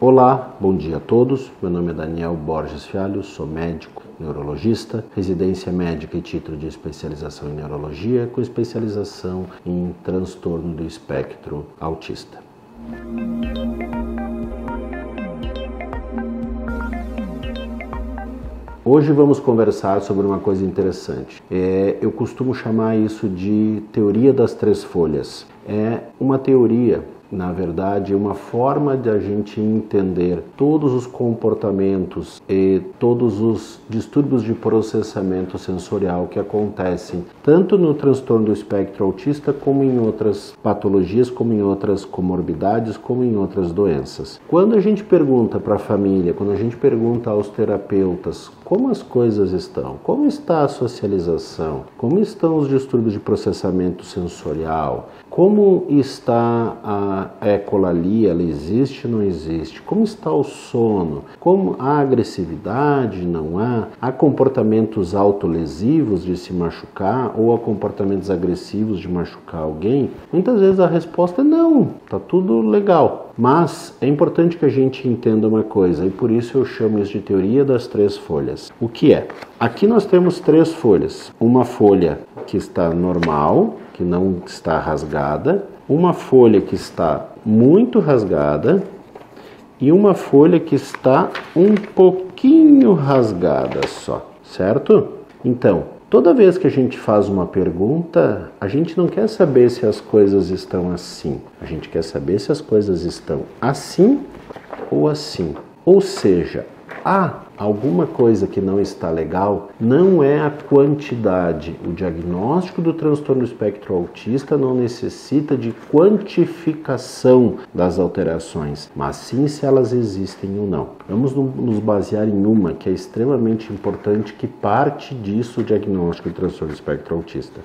Olá, bom dia a todos. Meu nome é Daniel Borges Fialho, sou médico, neurologista, residência médica e título de especialização em neurologia, com especialização em transtorno do espectro autista. Hoje vamos conversar sobre uma coisa interessante. Eu costumo chamar isso de teoria das três folhas. É uma teoria, na verdade, uma forma de a gente entender todos os comportamentos e todos os distúrbios de processamento sensorial que acontecem tanto no transtorno do espectro autista como em outras patologias, como em outras comorbidades, como em outras doenças. Quando a gente pergunta para a família, quando a gente pergunta aos terapeutas como as coisas estão, como está a socialização, como estão os distúrbios de processamento sensorial, como está a ecolalia, ela existe ou não existe? Como está o sono? Como há agressividade? Não há? Há comportamentos autolesivos de se machucar ou há comportamentos agressivos de machucar alguém? Muitas vezes a resposta é não, tá tudo legal. Mas é importante que a gente entenda uma coisa, e por isso eu chamo isso de teoria das três folhas. O que é? Aqui nós temos três folhas. Uma folha que está normal, que não está rasgada, uma folha que está muito rasgada e uma folha que está um pouquinho rasgada só, certo? Então, toda vez que a gente faz uma pergunta, a gente não quer saber se as coisas estão assim. A gente quer saber se as coisas estão assim ou assim. Ou seja, há alguma coisa que não está legal, não é a quantidade. O diagnóstico do transtorno do espectro autista não necessita de quantificação das alterações, mas sim se elas existem ou não. Vamos nos basear em uma que é extremamente importante, que parte disso o diagnóstico do transtorno do espectro autista.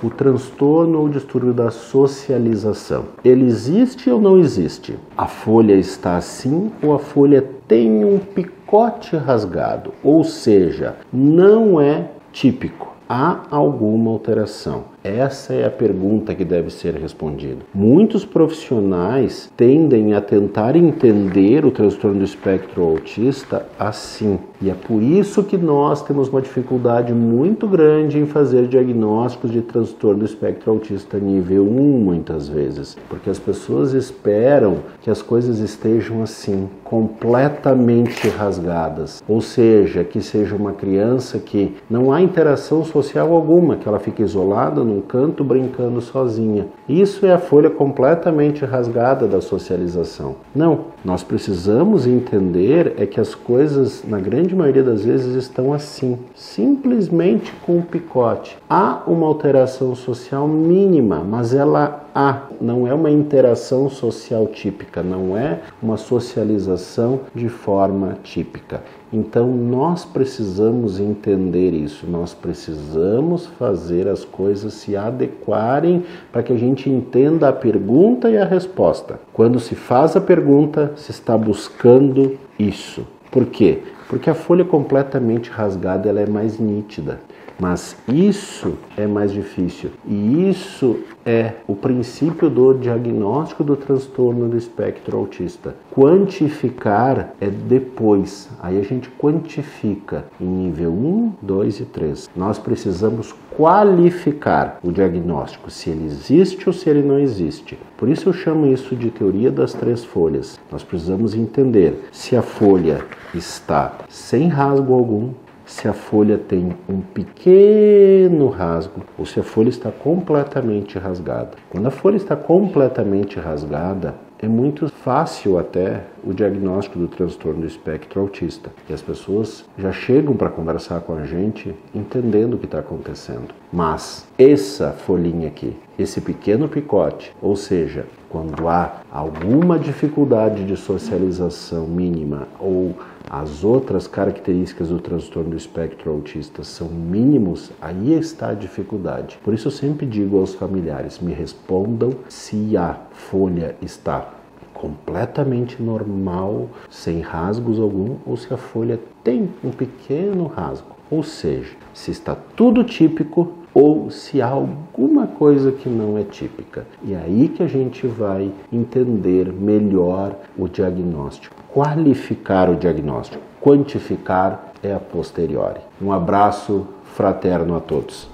O transtorno ou distúrbio da socialização. Ele existe ou não existe? A folha está assim ou a folha tem um picote rasgado, ou seja, não é típico. Há alguma alteração? Essa é a pergunta que deve ser respondida. Muitos profissionais tendem a tentar entender o transtorno do espectro autista assim. E é por isso que nós temos uma dificuldade muito grande em fazer diagnósticos de transtorno do espectro autista nível 1, muitas vezes. Porque as pessoas esperam que as coisas estejam assim, completamente rasgadas. Ou seja, que seja uma criança que não há interação social alguma, que ela fica isolada num canto brincando sozinha. Isso é a folha completamente rasgada da socialização. Não, nós precisamos entender é que as coisas, na grande maioria das vezes, estão assim, simplesmente com um picote. Há uma alteração social mínima, mas ela há, não é uma interação social típica, não é uma socialização de forma típica. Então nós precisamos entender isso, nós precisamos fazer as coisas se adequarem para que a gente entenda a pergunta e a resposta. Quando se faz a pergunta, se está buscando isso. Por quê? Porque a folha completamente rasgada ela é mais nítida. Mas isso é mais difícil e isso é o princípio do diagnóstico do transtorno do espectro autista. Quantificar é depois, aí a gente quantifica em nível 1, 2 e 3. Nós precisamos qualificar o diagnóstico, se ele existe ou se ele não existe. Por isso eu chamo isso de teoria das três folhas. Nós precisamos entender se a folha está sem rasgo algum, se a folha tem um pequeno rasgo ou se a folha está completamente rasgada. Quando a folha está completamente rasgada, é muito fácil até o diagnóstico do transtorno do espectro autista. E as pessoas já chegam para conversar com a gente entendendo o que está acontecendo. Mas essa folhinha aqui, esse pequeno picote, ou seja, quando há alguma dificuldade de socialização mínima ou as outras características do transtorno do espectro autista são mínimos, aí está a dificuldade. Por isso eu sempre digo aos familiares, me respondam se a folha está completamente normal, sem rasgos algum, ou se a folha tem um pequeno rasgo. Ou seja, se está tudo típico, ou se há alguma coisa que não é típica. E é aí que a gente vai entender melhor o diagnóstico, qualificar o diagnóstico, quantificar é a posteriori. Um abraço fraterno a todos.